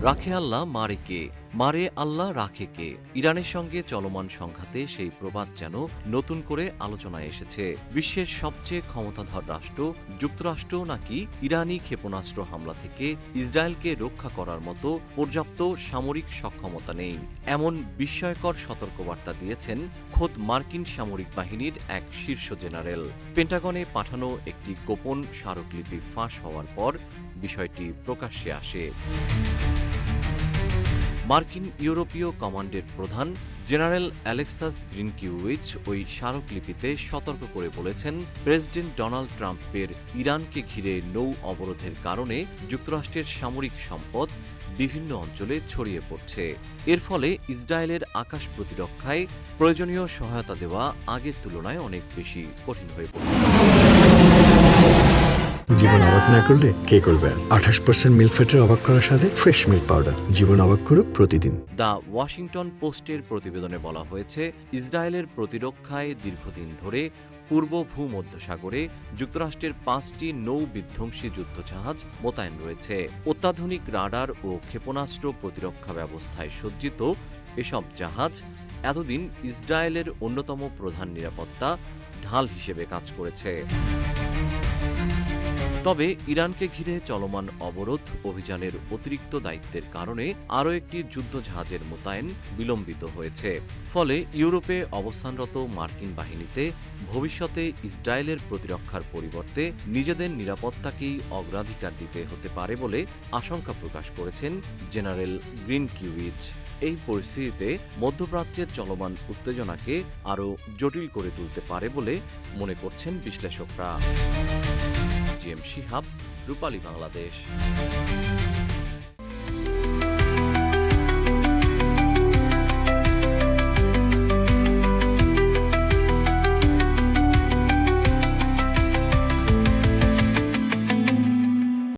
রাখে আল্লাহ মারে কে, মারে আল্লাহ রাখে কে। ইরানের সঙ্গে চলমান সংঘাতে সেই প্রবাদ যেন নতুন করে আলোচনায় এসেছে। বিশ্বের সবচেয়ে ক্ষমতাধর রাষ্ট্র যুক্তরাষ্ট্র নাকি ইরানি ক্ষেপণাস্ত্র হামলা থেকে ইসরায়েলকে রক্ষা করার মতো পর্যাপ্ত সামরিক সক্ষমতা নেই, এমন বিস্ময়কর সতর্কবার্তা দিয়েছেন খোদ মার্কিন সামরিক বাহিনীর এক শীর্ষ জেনারেল। পেন্টাগনে পাঠানো একটি গোপন স্মারকলিপি ফাঁস হওয়ার পর বিষয়টি প্রকাশ্যে আসে। মার্কিন ইউরোপীয় কমান্ডের প্রধান জেনারেল অ্যালেক্সাস গ্রিনকিউইচ ওই স্মারকলিপিতে সতর্ক করে বলেছেন, প্রেসিডেন্ট ডোনাল্ড ট্রাম্পের ইরানকে ঘিরে নৌ অবরোধের কারণে যুক্তরাষ্ট্রের সামরিক সম্পদ বিভিন্ন অঞ্চলে ছড়িয়ে পড়ছে। এর ফলে ইসরায়েলের আকাশ প্রতিরক্ষায় প্রয়োজনীয় সহায়তা দেওয়া আগের তুলনায় অনেক বেশি কঠিন হয়ে পড়বে। জীবন অবাক না করলে কে করবে? 28% মিল্ক ফ্যাটের অবাক করার সাথে ফ্রেশ মিল্ক পাউডার। জীবন অবাক করুক প্রতিদিন। দ্য ওয়াশিংটন পোস্টের প্রতিবেদনে বলা হয়েছে, ইসরায়েলের প্রতিরক্ষায় দীর্ঘদিন ধরে পূর্ব ভূমধ্যসাগরে যুক্তরাষ্ট্রের 5টি নৌ বিধ্বংসী যুদ্ধজাহাজ মোতায়েন রয়েছে। অত্যাধুনিক রাডার ও ক্ষেপণাস্ত্র প্রতিরক্ষা ব্যবস্থায় সজ্জিত এসব জাহাজ এতদিন ইসরায়েলের অন্যতম প্রধান নিরাপত্তা ঢাল হিসেবে কাজ করেছে। তবে ইরানকে ঘিরে চলমান অবরোধ অভিযানের অতিরিক্ত দায়িত্বের কারণে আরও একটি যুদ্ধজাহাজের মোতায়েন বিলম্বিত হয়েছে। ফলে ইউরোপে অবস্থানরত মার্কিন বাহিনীতে ভবিষ্যতে ইসরায়েলের প্রতিরক্ষার পরিবর্তে নিজেদের নিরাপত্তাকেই অগ্রাধিকার দিতে হতে পারে বলে আশঙ্কা প্রকাশ করেছেন জেনারেল গ্রিনকিউইচ। এই পরিস্থিতিতে মধ্যপ্রাচ্যের চলমান উত্তেজনাকে আরও জটিল করে তুলতে পারে বলে মনে করছেন বিশ্লেষকরা। জিএম শিহাব, রূপালী বাংলাদেশ।